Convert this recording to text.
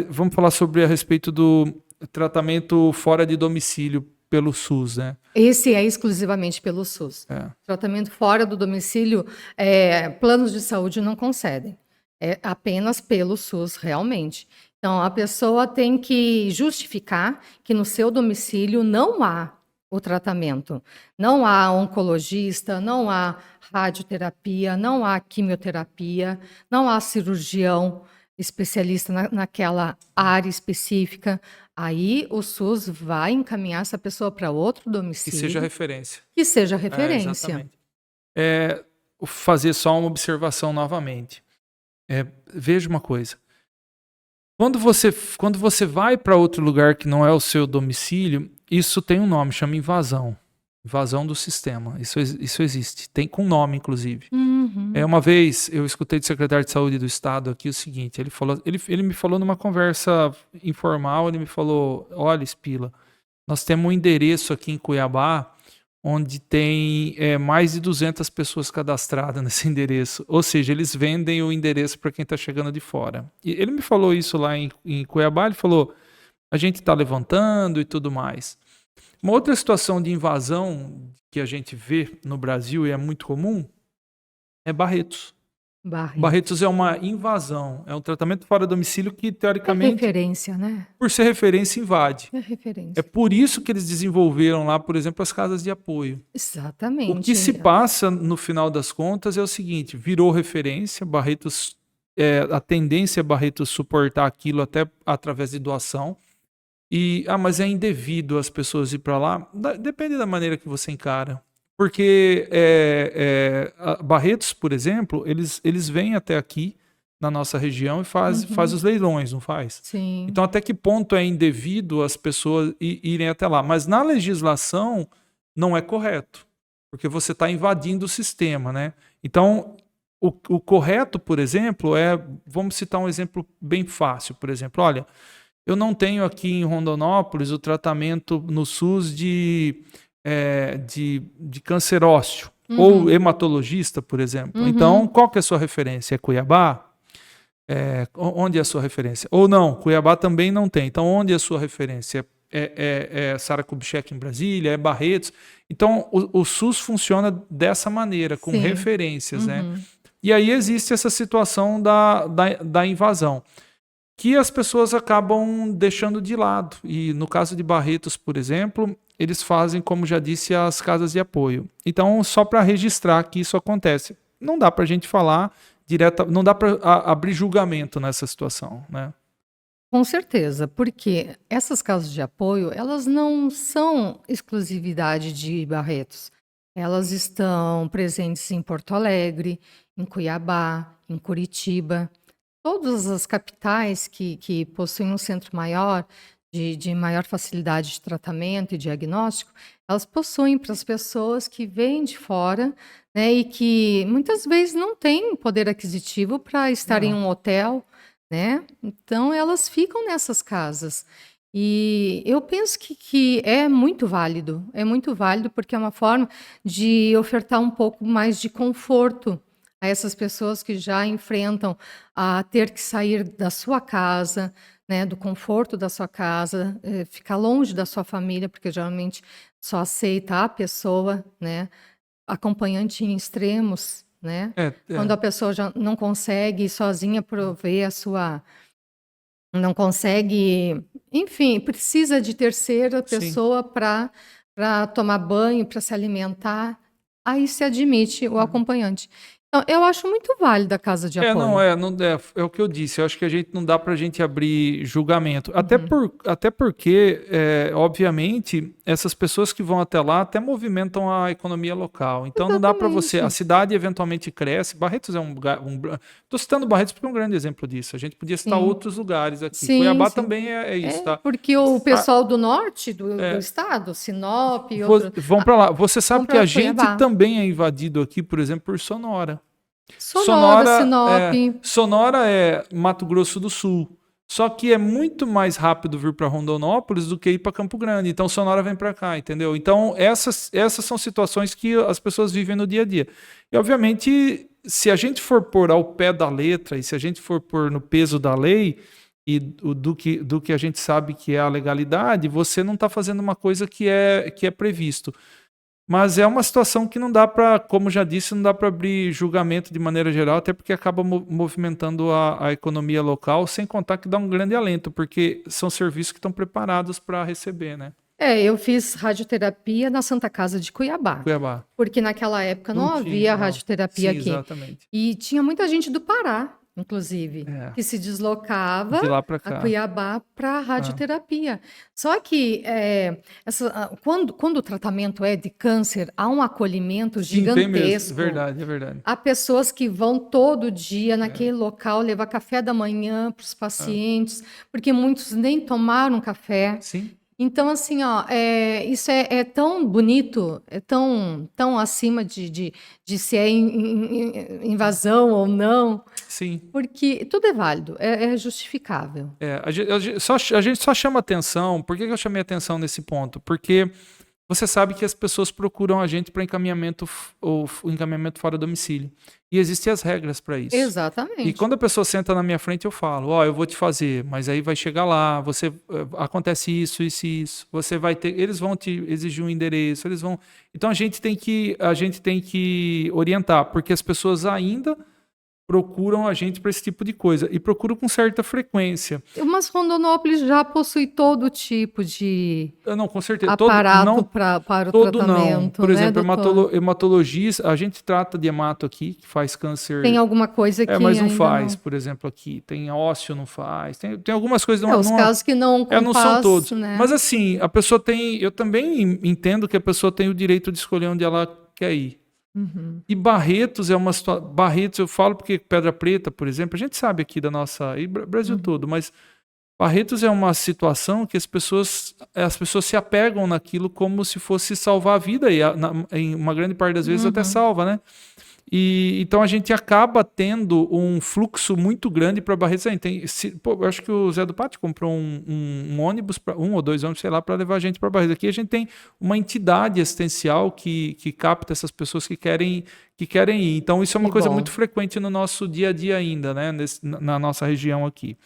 vamos falar sobre a respeito do tratamento fora de domicílio pelo SUS, né? Esse é exclusivamente pelo SUS. Tratamento fora do domicílio, planos de saúde não concedem. É apenas pelo SUS, realmente. Então, a pessoa tem que justificar que no seu domicílio não há o tratamento. Não há oncologista, não há radioterapia, não há quimioterapia, não há cirurgião especialista naquela área específica. Aí o SUS vai encaminhar essa pessoa para outro domicílio. Que seja referência. Que seja referência. Exatamente. Fazer só uma observação novamente. Veja uma coisa. Quando você vai para outro lugar que não é o seu domicílio, isso tem um nome, chama invasão. Invasão do sistema. Isso existe. Tem com nome, inclusive. Uhum. Uma vez eu escutei do secretário de saúde do estado aqui o seguinte, ele me falou numa conversa informal, ele me falou, olha, Spila, nós temos um endereço aqui em Cuiabá onde tem mais de 200 pessoas cadastradas nesse endereço. Ou seja, eles vendem o endereço para quem está chegando de fora. E ele me falou isso lá em Cuiabá, ele falou, a gente está levantando e tudo mais. Uma outra situação de invasão que a gente vê no Brasil e é muito comum é Barretos. Barretos é uma invasão, é um tratamento fora do domicílio que, teoricamente, referência, né? Por ser referência, invade. Referência. É por isso que eles desenvolveram lá, por exemplo, as casas de apoio. Exatamente. O que se passa, no final das contas, é o seguinte, virou referência, Barretos, a tendência é Barretos suportar aquilo até através de doação. Mas é indevido as pessoas ir para lá. Depende da maneira que você encara. Porque Barretos, por exemplo, eles vêm até aqui na nossa região e faz os leilões, não faz? Sim. Então, até que ponto é indevido as pessoas irem até lá? Mas na legislação não é correto, porque você está invadindo o sistema, né? Então, o correto, por exemplo, vamos citar um exemplo bem fácil, por exemplo, olha, eu não tenho aqui em Rondonópolis o tratamento no SUS de câncer ósseo, ou hematologista, por exemplo. Então, qual que é a sua referência? É Cuiabá? Onde é a sua referência? Ou não, Cuiabá também não tem. Então, onde é a sua referência? É Sara Kubitschek em Brasília? É Barretos? Então, o SUS funciona dessa maneira, com referências, né? E aí existe essa situação da invasão, que as pessoas acabam deixando de lado. E no caso de Barretos, por exemplo, eles fazem, como já disse, as casas de apoio. Então, só para registrar que isso acontece. Não dá para a gente falar direto, não dá para abrir julgamento nessa situação, né? Com certeza, porque essas casas de apoio, elas não são exclusividade de Barretos. Elas estão presentes em Porto Alegre, em Cuiabá, em Curitiba. Todas as capitais que possuem um centro maior, de maior facilidade de tratamento e diagnóstico, elas possuem para as pessoas que vêm de fora, né, e que muitas vezes não têm poder aquisitivo para estar em um hotel, né? Então, elas ficam nessas casas. E eu penso que é muito válido porque é uma forma de ofertar um pouco mais de conforto a essas pessoas que já enfrentam a ter que sair da sua casa, né, do conforto da sua casa, ficar longe da sua família, porque geralmente só aceita a pessoa, né, acompanhante em extremos, né? Quando a pessoa já não consegue sozinha prover não consegue, enfim, precisa de terceira pessoa para tomar banho, para se alimentar, aí se admite o acompanhante. Então, eu acho muito válida a casa de apoio. Não é o que eu disse. Eu acho que não dá para a gente abrir julgamento. Até porque, obviamente, essas pessoas que vão até lá até movimentam a economia local. Então, não dá para você. A cidade eventualmente cresce. Barretos é um lugar. Estou citando Barretos porque é um grande exemplo disso. A gente podia citar outros lugares aqui. Cuiabá também é isso, tá? Porque o pessoal do norte do estado, Sinop e outros. Vão para lá. Você sabe que a gente também é invadido aqui, por exemplo, por Sonora. Sinop. Sonora é Mato Grosso do Sul. Só que é muito mais rápido vir para Rondonópolis do que ir para Campo Grande. Então, Sonora vem para cá, entendeu? Então, essas são situações que as pessoas vivem no dia a dia. E, obviamente, se a gente for pôr ao pé da letra e se a gente for pôr no peso da lei e do que a gente sabe que é a legalidade, você não está fazendo uma coisa que é previsto. Mas é uma situação que não dá para, como já disse, não dá para abrir julgamento de maneira geral, até porque acaba movimentando a economia local, sem contar que dá um grande alento, porque são serviços que estão preparados para receber, né? Eu fiz radioterapia na Santa Casa de Cuiabá, Cuiabá. porque naquela época não Não tinha, havia não. radioterapia Sim, aqui. exatamente. E tinha muita gente do Pará, inclusive, É. que se deslocava De lá para a cá. Cuiabá para radioterapia. Só que quando o tratamento é de câncer, há um acolhimento Sim, tem mesmo. gigantesco. Verdade, é verdade. Há pessoas que vão todo dia naquele local levar café da manhã para os pacientes, porque muitos nem tomaram café. Sim. Então, assim, ó, isso é tão bonito, é tão acima de se é invasão ou não, Sim. porque tudo é válido, é justificável. A gente só chama atenção. Por que eu chamei atenção nesse ponto? Porque você sabe que as pessoas procuram a gente para encaminhamento ou encaminhamento fora do domicílio. E existem as regras para isso. Exatamente. E quando a pessoa senta na minha frente, eu falo, eu vou te fazer, mas aí vai chegar lá, acontece isso, isso e isso. Você vai ter, eles vão te exigir um endereço, eles vão. Então a gente tem que orientar, porque as pessoas ainda procuram a gente para esse tipo de coisa e procuram com certa frequência. Mas Rondonópolis já possui todo tipo de Não, com certeza. aparato para o todo tratamento, não. Por exemplo, doutor? hematologista, a gente trata de hemato aqui, que faz câncer. Tem alguma coisa que mas não ainda faz, não. por exemplo, aqui. Tem ósseo, não faz. Tem algumas coisas... Os casos que não não são todos. né? Mas assim, a pessoa tem... Eu também entendo que a pessoa tem o direito de escolher onde ela quer ir. Uhum. E Barretos é uma situação... Barretos, eu falo porque Pedra Preta, por exemplo, a gente sabe aqui da nossa... E Brasil todo, mas Barretos é uma situação que as pessoas se apegam naquilo como se fosse salvar a vida, e em uma grande parte das vezes até salva, né? E então a gente acaba tendo um fluxo muito grande para Barretos. Eu acho que o Zé do Pátio comprou um ônibus, um ou dois ônibus, sei lá, para levar a gente para Barretos. Aqui a gente tem uma entidade assistencial que capta essas pessoas que querem ir. Então isso é uma coisa muito frequente no nosso dia a dia ainda, né? Na nossa região aqui.